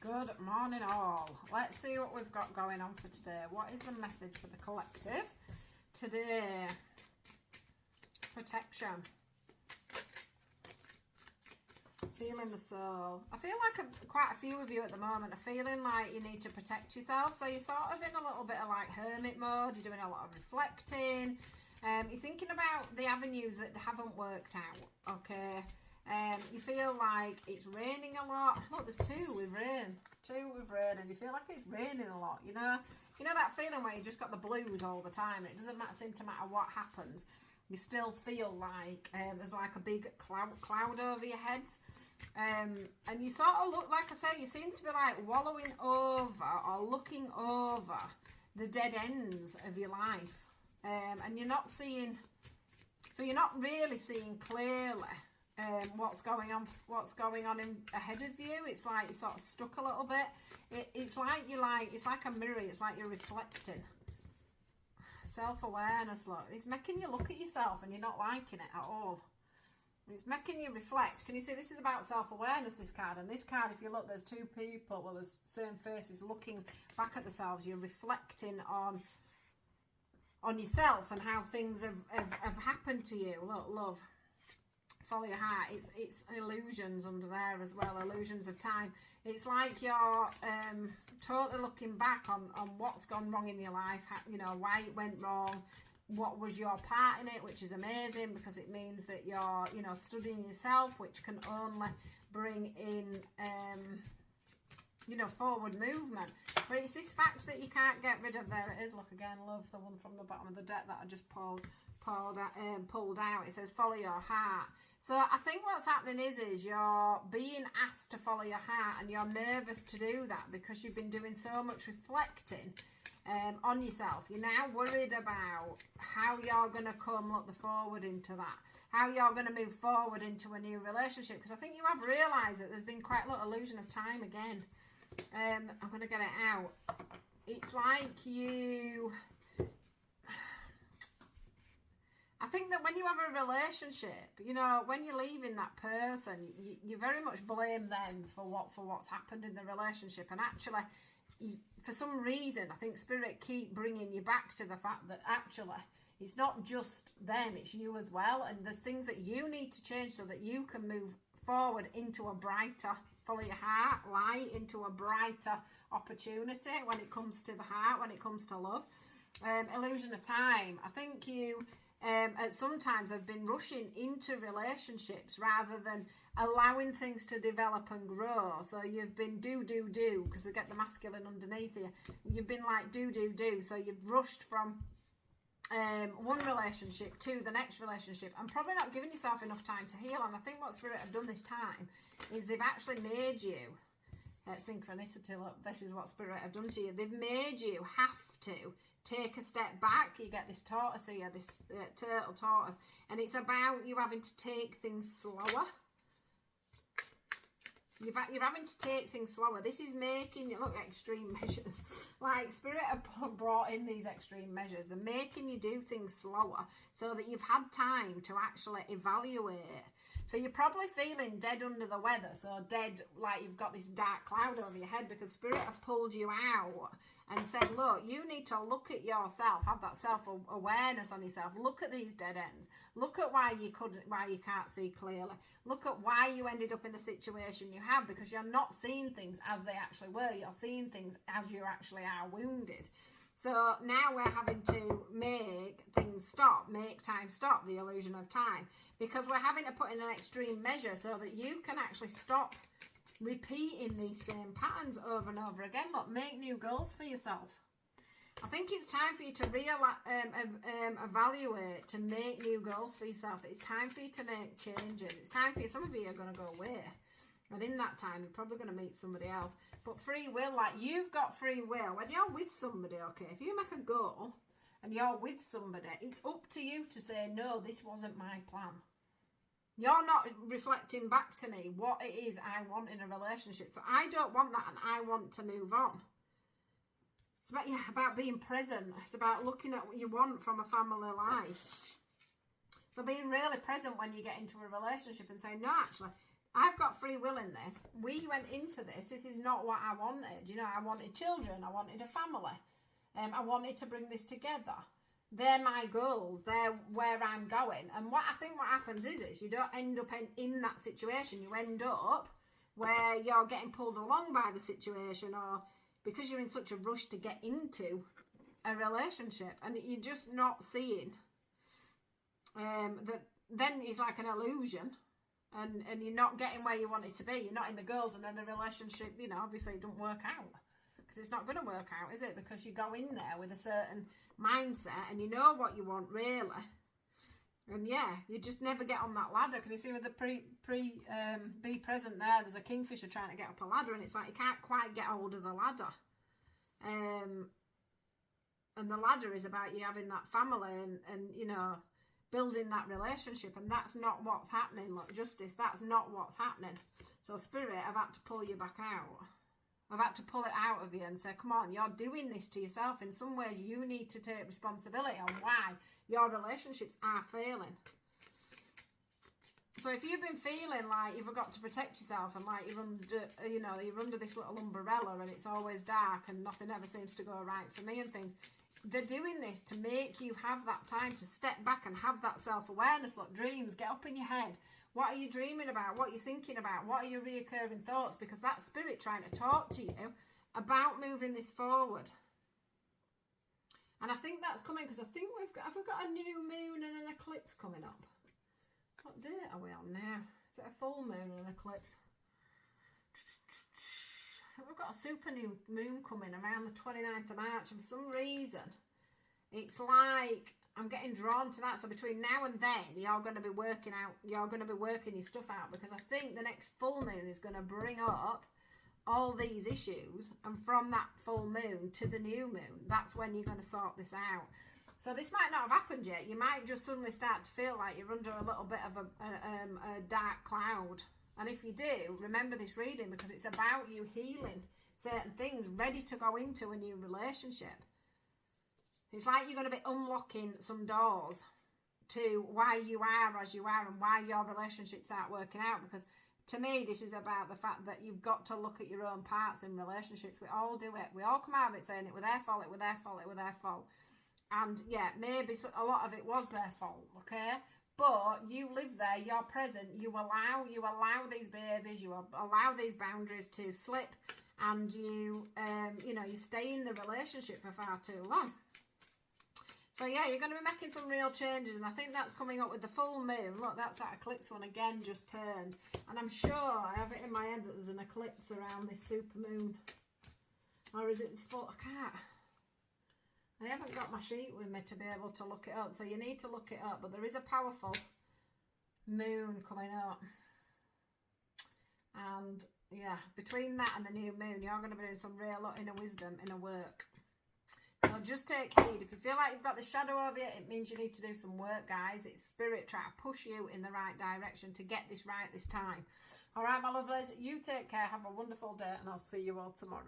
Good morning all. Let's see what we've got going on for today. What is the message for the collective today? Protection. Feeling the soul. I feel like quite a few of you at the moment are feeling like you need to protect yourself. So you're sort of in a little bit of like hermit mode. You're doing a lot of reflecting. You're thinking about the avenues that haven't worked out. Okay. You feel like it's raining a lot. Look, there's two with rain. And you feel like it's raining a lot. You know that feeling where you just got the blues all the time. It doesn't seem to matter what happens. You still feel like there's like a big cloud over your heads. And you sort of look, like I say, you seem to be like wallowing over or looking over the dead ends of your life. And you're not seeing, so you're not really seeing clearly what's going on ahead of you. It's like you're sort of stuck a little bit. It's like it's like a mirror. It's like you're reflecting. Self-awareness, look. It's making you look at yourself and you're not liking it at all. It's making you reflect. Can you see this is about self-awareness, this card? And this card, if you look, there's two people with the same faces looking back at themselves. You're reflecting on yourself and how things have happened to you. Look, love. Follow your heart. It's illusions under there as well, illusions of time. It's like you're totally looking back on what's gone wrong in your life, why it went wrong, what was your part in it, which is amazing because it means that you're studying yourself, which can only bring in forward movement. But it's this fact that you can't get rid of. There it is. Look again, love, the one from the bottom of the deck that I just pulled out. It says follow your heart. So I think what's happening is you're being asked to follow your heart and you're nervous to do that because you've been doing so much reflecting on yourself. You're now worried about how you're going to look forward into that, how you're going to move forward into a new relationship, because I think you have realised that there's been quite a lot of illusion of time again. I'm going to get it out. It's like I think that when you have a relationship, when you're leaving that person, you very much blame them for what's happened in the relationship. And actually, for some reason, I think Spirit keep bringing you back to the fact that actually it's not just them, it's you as well. And there's things that you need to change so that you can move forward into a brighter, follow your heart, light, into a brighter opportunity when it comes to the heart, when it comes to love. Illusion of time. I think you at sometimes have been rushing into relationships rather than allowing things to develop and grow. So you've been do because we get the masculine underneath here. You've been like do. So you've rushed from one relationship to the next relationship and probably not giving yourself enough time to heal. And I think what Spirit have done this time is they've actually made you synchronicity. Look, this is what Spirit have done to you. They've made you have to take a step back. You get this tortoise here, this turtle tortoise, and it's about you having to take things slower. You're having to take things slower. This is making you look at extreme measures. Like Spirit have brought in these extreme measures. They're making you do things slower so that you've had time to actually evaluate. So you're probably feeling dead under the weather. So dead, like you've got this dark cloud over your head because Spirit have pulled you out and said, look, you need to look at yourself, have that self-awareness on yourself. Look at these dead ends. Look at why you can't see clearly. Look at why you ended up in the situation you have, because you're not seeing things as they actually were. You're seeing things as you actually are wounded. So now we're having to make things stop, make time stop, the illusion of time, because we're having to put in an extreme measure so that you can actually stop repeating these same patterns over and over again. Look, make new goals for yourself. I think it's time for you to evaluate, to make new goals for yourself. It's time for you to make changes. It's time for you. Some of you are going to go away. And in that time, you're probably going to meet somebody else. But free will, like you've got free will. When you're with somebody, okay, if you make a goal and you're with somebody, it's up to you to say, no, this wasn't my plan. You're not reflecting back to me what it is I want in a relationship. So I don't want that and I want to move on. It's about being present. It's about looking at what you want from a family life. So being really present when you get into a relationship and saying, no, actually, I've got free will in this. We went into this. This is not what I wanted. You know, I wanted children. I wanted a family. I wanted to bring this together. They're my goals. They're where I'm going. And what I think what happens is you don't end up in that situation. You end up where you're getting pulled along by the situation, or because you're in such a rush to get into a relationship, and you're just not seeing that. Then it's like an illusion, and you're not getting where you want it to be. You're not in the goals, and then the relationship, you know, obviously it don't work out, because it's not going to work out, is it? Because you go in there with a certain mindset and you know what you want really, and yeah, you just never get on that ladder. Can you see with the be present there? There's a kingfisher trying to get up a ladder, and it's like you can't quite get hold of the ladder. And the ladder is about you having that family and you know, building that relationship, and that's not what's happening. Look, Justice, that's not what's happening. So Spirit, I've had to pull you back out. I've had to pull it out of you and say, come on, you're doing this to yourself. In some ways, you need to take responsibility on why your relationships are failing. So if you've been feeling like you've got to protect yourself, and like you're under, you know, you're under this little umbrella and it's always dark and nothing ever seems to go right for me and things, they're doing this to make you have that time to step back and have that self-awareness. Look, dreams, get up in your head. What are you dreaming about? What are you thinking about? What are your reoccurring thoughts? Because that's Spirit trying to talk to you about moving this forward. And I think that's coming because I think have we got a new moon and an eclipse coming up? What date are we on now? Is it a full moon and an eclipse? I think we've got a super new moon coming around the 29th of March, and for some reason it's like I'm getting drawn to that. So between now and then you're going to be working your stuff out, because I think the next full moon is going to bring up all these issues, and from that full moon to the new moon, that's when you're going to sort this out. So this might not have happened yet. You might just suddenly start to feel like you're under a little bit of a dark cloud. And if you do, remember this reading, because it's about you healing certain things, ready to go into a new relationship. It's like you're going to be unlocking some doors to why you are as you are and why your relationships aren't working out. Because to me, this is about the fact that you've got to look at your own parts in relationships. We all do it. We all come out of it saying it was their fault, it was their fault, it was their fault. And yeah, maybe a lot of it was their fault, okay? But you live there, you're present, you allow these behaviours, you allow these boundaries to slip, and you stay in the relationship for far too long. So yeah, you're going to be making some real changes, and I think that's coming up with the full moon. Look, that's that eclipse one again, just turned. And I'm sure I have it in my head that there's an eclipse around this super moon. Or is it full? I haven't got my sheet with me to be able to look it up, so you need to look it up. But there is a powerful moon coming up. And yeah, between that and the new moon, you're going to be doing some real inner wisdom, inner work. So just take heed. If you feel like you've got the shadow over you, it means you need to do some work, guys. It's Spirit trying to push you in the right direction to get this right this time. All right, my lovelies, you take care. Have a wonderful day, and I'll see you all tomorrow.